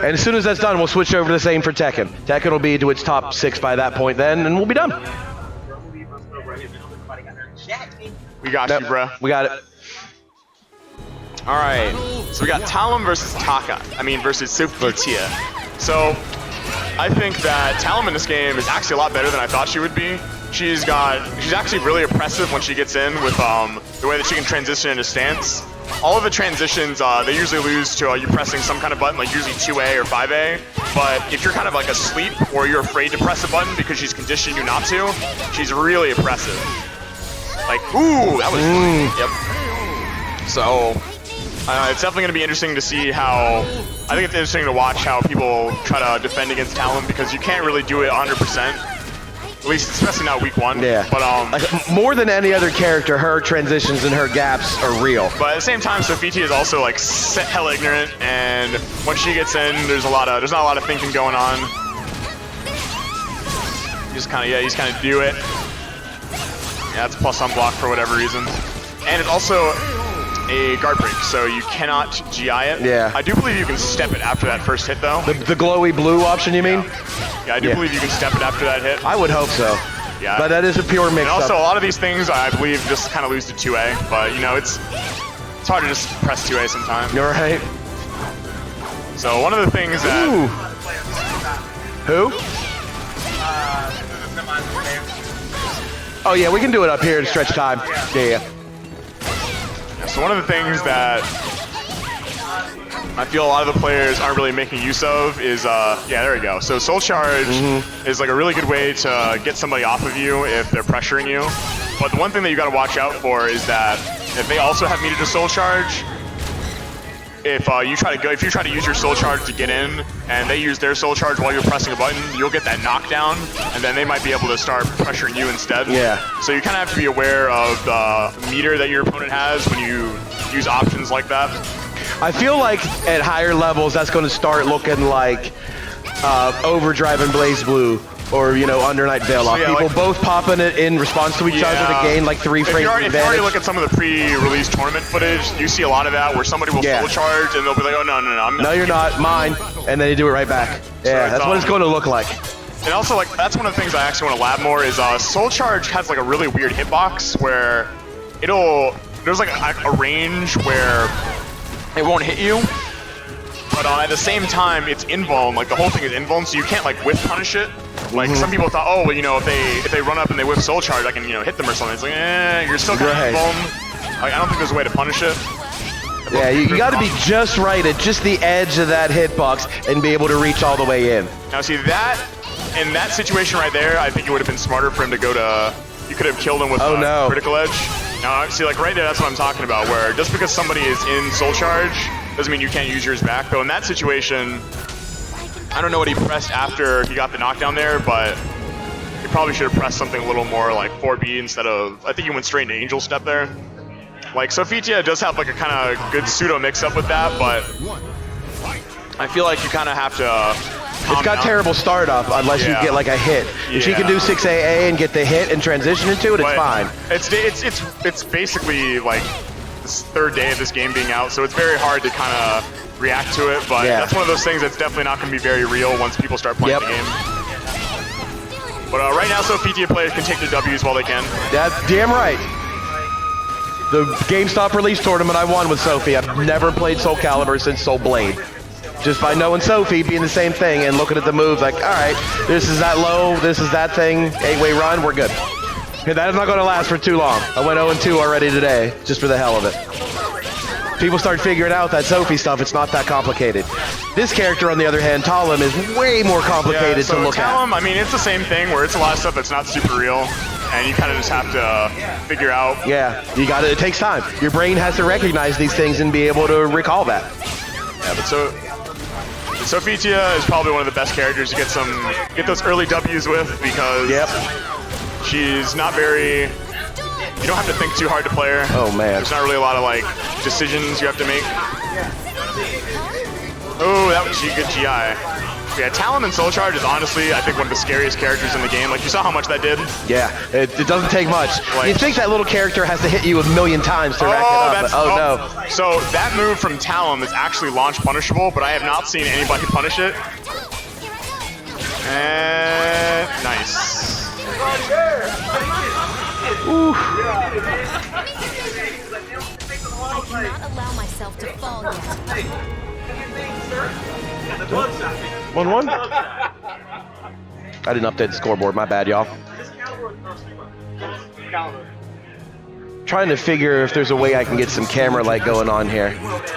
And as soon as that's done, we'll switch over to the same for Tekken. Tekken will be to its top 6 by that point then, and we'll be done. We got you, bro. We got it. All right. So we got Talim versus versus Sophitia. So I think that Talim in this game is actually a lot better than I thought she would be. She's actually really oppressive when she gets in with the way that she can transition into stance. All of the transitions, they usually lose to you pressing some kind of button, like usually 2A or 5A. But if you're kind of like asleep or you're afraid to press a button because she's conditioned you not to, she's really oppressive. Like, ooh, that was yep. So it's definitely going to be interesting to see how. I think it's interesting to watch how people try to defend against Talim because you can't really do it 100%. At least, especially not week 1. Yeah. But like, more than any other character, her transitions and her gaps are real. But at the same time, Sophitia is also like hella ignorant, and when she gets in, there's not a lot of thinking going on. You just kind of do it. Yeah, it's plus on block for whatever reason, and it's also a guard break, so you cannot GI it. Yeah. I do believe you can step it after that first hit, though. The glowy blue option, you mean? Yeah, I do believe you can step it after that hit. I would hope so. Yeah. But that is a pure mix-up. And also, a lot of these things, I believe, just kind of lose to 2A, but, you know, it's hard to just press 2A sometimes. You're right. So, one of the things that... Ooh. Who? Oh, yeah, we can do it up here and stretch time. Yeah. So one of the things that I feel a lot of the players aren't really making use of is, yeah, there we go. So Soul Charge is like a really good way to get somebody off of you if they're pressuring you. But the one thing that you got to watch out for is that if they also have meter to Soul Charge, if you try to use your Soul Charge to get in, and they use their Soul Charge while you're pressing a button, you'll get that knockdown, and then they might be able to start pressuring you instead. Yeah. So you kind of have to be aware of the meter that your opponent has when you use options like that. I feel like at higher levels, that's going to start looking like Overdrive and Blaze Blue, or, you know, Under Night Veil Off. So, yeah, people like, both popping it in response to each other to gain like 3 frames of If you already look at some of the pre-release tournament footage, you see a lot of that where somebody will Soul Charge and they'll be like, oh, no, I'm not. No, you're not. Mine. And then you do it right back. Yeah, that's what it's going to look like. And also, like, that's one of the things I actually want to lab more is Soul Charge has like a really weird hitbox where there's like a range where it won't hit you, but at the same time, it's invuln. Like, the whole thing is invuln, so you can't like whiff punish it. Like, some people thought, oh, well, you know, if they run up and they whiff Soul Charge, I can, you know, hit them or something. It's like, you're still kind of invuln. Like, I don't think there's a way to punish it. Yeah, you got to be just right at just the edge of that hitbox and be able to reach all the way in. Now, see, that, in that situation right there, I think it would have been smarter for him to go to, you could have killed him with Critical Edge. Now, see, like, right there, that's what I'm talking about, where just because somebody is in Soul Charge doesn't mean you can't use yours back. Though in that situation, I don't know what he pressed after he got the knockdown there, but he probably should have pressed something a little more like 4B instead of, I think he went straight into Angel Step there. Like, Sophitia does have like a kind of good pseudo mix-up with that, but I feel like you kind of have to It's got terrible startup unless you get like a hit. If she can do 6AA and get the hit and transition into it, it's fine. It's basically like this third day of this game being out, so it's very hard to kind of react to it, but that's one of those things that's definitely not going to be very real once people start playing the game. But right now, Sophitia players can take their W's while they can. That's damn right. The GameStop release tournament I won with Sophie. I've never played Soul Calibur since Soul Blade. Just by knowing Sophie being the same thing and looking at the moves like, all right, this is that low, this is that thing, 8-way run, we're good. Okay, that is not going to last for too long. I went 0-2 already today, just for the hell of it. People start figuring out that Sophie stuff, it's not that complicated. This character, on the other hand, Talim, is way more complicated to look at. I mean, it's the same thing where it's a lot of stuff that's not super real, and you kind of just have to figure out. Yeah, you got it takes time. Your brain has to recognize these things and be able to recall that. Yeah, but Sophitia is probably one of the best characters to get those early W's with because she's not very. You don't have to think too hard to play her. Oh man, there's not really a lot of like decisions you have to make. Oh, that was a good GI. Yeah, Talim and Soul Charge is honestly, I think, one of the scariest characters in the game. Like, you saw how much that did? Yeah, it doesn't take much. Like, you think that little character has to hit you a million times to rack it up, but no. So that move from Talim is actually launch punishable, but I have not seen anybody punish it. And nice. Ooh. I cannot allow myself to fall yet. 1-1. I didn't update the scoreboard. My bad, y'all. Trying to figure if there's a way I can get some camera light going on here.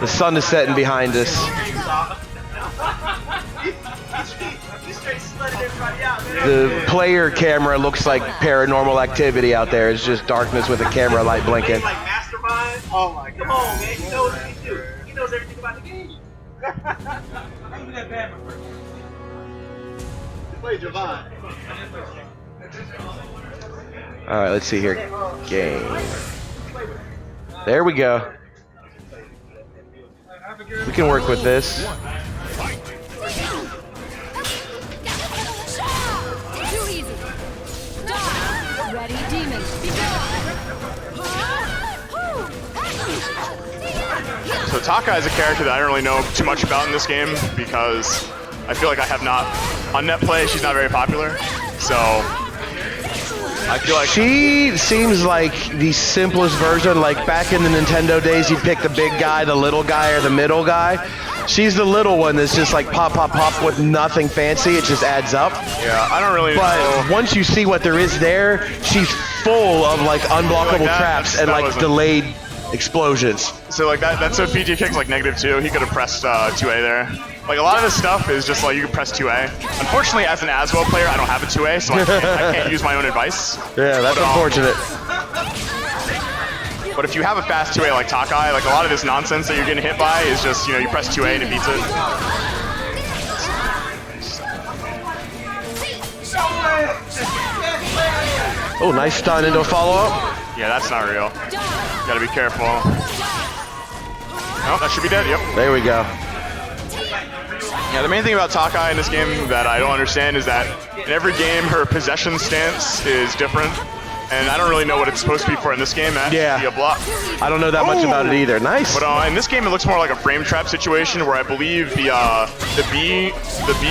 The sun is setting behind us. The player camera looks like Paranormal Activity out there. It's just darkness with a camera light blinking. Oh my, come on, man. He knows what he do. He knows everything about the game. How you do that bad, my friend? Play Javon. All right, let's see here. Game. There we go. We can work with this. Too easy. Die. Ready, demon. Be So Taka is a character that I don't really know too much about in this game because I feel like I have not, on net play, she's not very popular. So I feel like She seems like the simplest version. Like back in the Nintendo days, you'd pick the big guy, the little guy, or the middle guy. She's the little one that's just like pop, pop, pop with nothing fancy. It just adds up. yeah, I don't really But know. once you see what there is there, she's full of like unblockable that- traps and that like wasn't- delayed explosions. So like that Sophitia kick's like -2. He could have pressed 2A there. Like a lot of this stuff is just like you can press 2A. Unfortunately, as an Aswell player, I don't have a 2A, so I can't use my own advice. Yeah, that's But, unfortunate. But if you have a fast 2A like Takai, like a lot of this nonsense that you're getting hit by is just, you know, you press 2A and it beats it. Oh, nice stun into a follow-up. Yeah, that's not real. Gotta be careful. Oh, that should be dead, yep. There we go. Yeah, the main thing about Takai in this game that I don't understand is that in every game her possession stance is different. And I don't really know what it's supposed to be for in this game. That Yeah. should be a block. I don't know that much about it either. Nice. But in this game, it looks more like a frame trap situation where I believe the B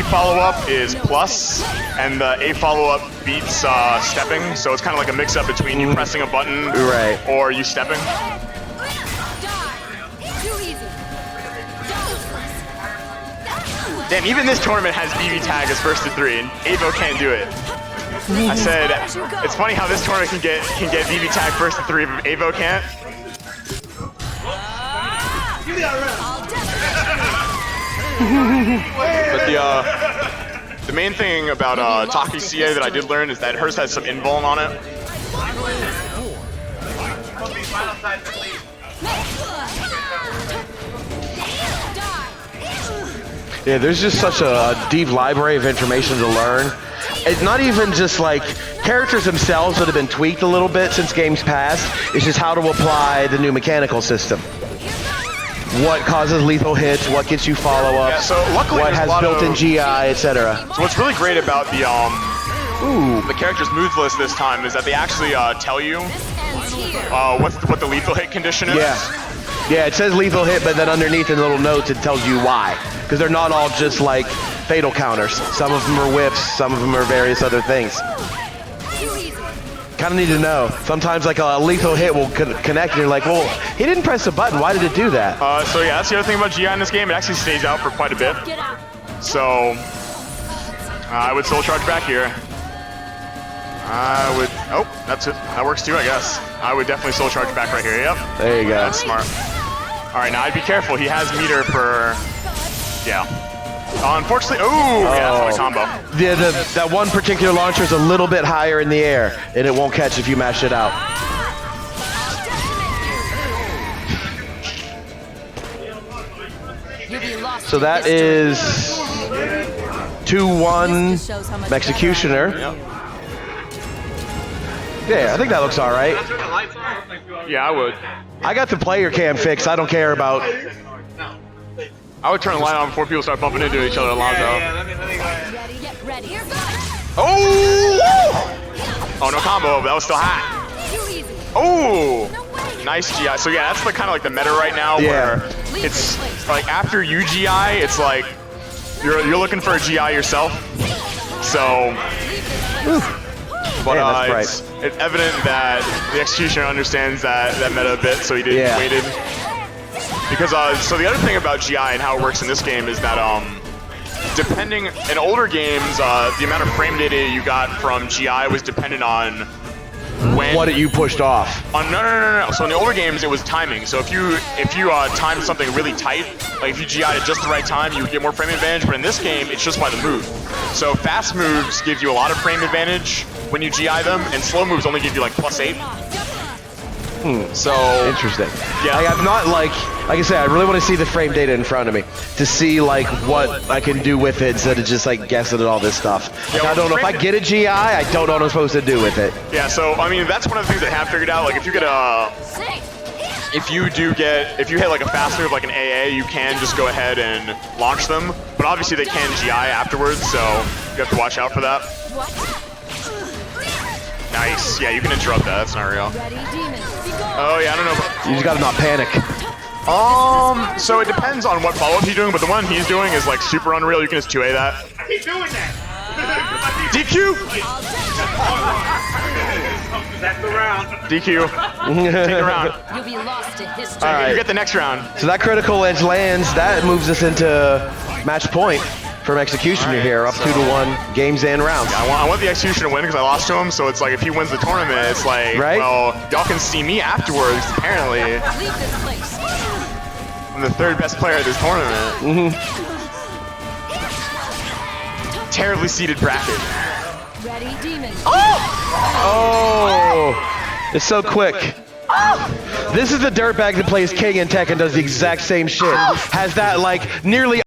follow-up is plus, and the A follow-up beats stepping. So it's kind of like a mix-up between you pressing a button Right. or you stepping. Too easy. Damn, even this tournament has BB tag as first to 3, and Avo can't do it. I said, it's funny how this tournament can get BB tag first to 3, but Avo can't. But the main thing about Taki CA that I did learn is that hers has some invuln on it. Yeah, there's just such a deep library of information to learn. It's not even just like characters themselves that have been tweaked a little bit since games past. It's just how to apply the new mechanical system. What causes lethal hits, what gets you follow-ups, Yeah, so luckily what there's a has lot built-in of- GI, etc. So what's really great about the character's moves list this time is that they actually tell you what the lethal hit condition is. Yeah. Yeah, it says lethal hit, but then underneath in the little notes it tells you why. Because they're not all just like fatal counters. Some of them are whiffs, some of them are various other things. Kind of need to know. Sometimes like a lethal hit will connect and you're like, well, he didn't press the button, why did it do that? So yeah, that's the other thing about GI in this game. It actually stays out for quite a bit. So I would soul charge back here. I would, oh, that's it. That works too, I guess. I would definitely soul charge back right here, yep. There you go. That's smart. All right, now I'd be careful. He has meter for, yeah. Unfortunately, oh, yeah, that's my combo. Yeah, that one particular launcher is a little bit higher in the air, and it won't catch if you mash it out. So that is 2-1 Mexicutioner. Yeah, I think that looks all right. Yeah, I would. I got the player cam fixed. I don't care about I would turn the light on before people start bumping into each other, Alonzo. Yeah, let me go ahead. Ready? Get ready. Oh! Oh, no combo, but that was still hot. Too easy. Oh! No way. Nice GI. So yeah, that's the kind of like the meta right now Yeah. where it's like after you GI, it's like you're looking for a GI yourself. So, but Man, that's it's evident that the Executioner understands that meta a bit, so he didn't waited. Because so the other thing about GI and how it works in this game is that depending in older games, the amount of frame data you got from GI was dependent on when What you pushed off. no. So in the older games, it was timing. So if you timed something really tight, like if you GI'd at just the right time, you would get more frame advantage. But in this game, it's just by the move. So fast moves give you a lot of frame advantage when you GI them, and slow moves only give you like +8. So Interesting. Yeah. Like, I'm not like I said, I really want to see the frame data in front of me to see like what I can do with it instead of just like guessing at all this stuff. Like, Yeah, I don't know if I get a GI, I don't know what I'm supposed to do with it. yeah. So I mean, that's one of the things I have figured out. Like if you get if you hit like a fast move like an AA, you can just go ahead and launch them. But obviously they can GI afterwards, so you have to watch out for that. What? Nice. Yeah, you can interrupt that. That's not real. Ready, demon. Be gone. Oh yeah, I don't know. You just gotta not panic. So it depends on what follow-up he's doing, but the one he's doing is like super unreal. You can just 2A that. I keep doing that. DQ! That's the round. DQ. Take the round. You'll be lost to history. All right. You get the next round. So that critical edge lands. That moves us into match point from Executioner Alright, here, up so- 2-1, games and rounds. I want the Executioner to win because I lost to him, so it's like if he wins the tournament, it's like, Right? well, y'all can see me afterwards, apparently. Leave this place. I'm the third best player of this tournament. Terribly seeded bracket. Ready, demon. Oh, it's so quick. This is the dirtbag that plays King in Tekken, does the exact same shit. Has that like nearly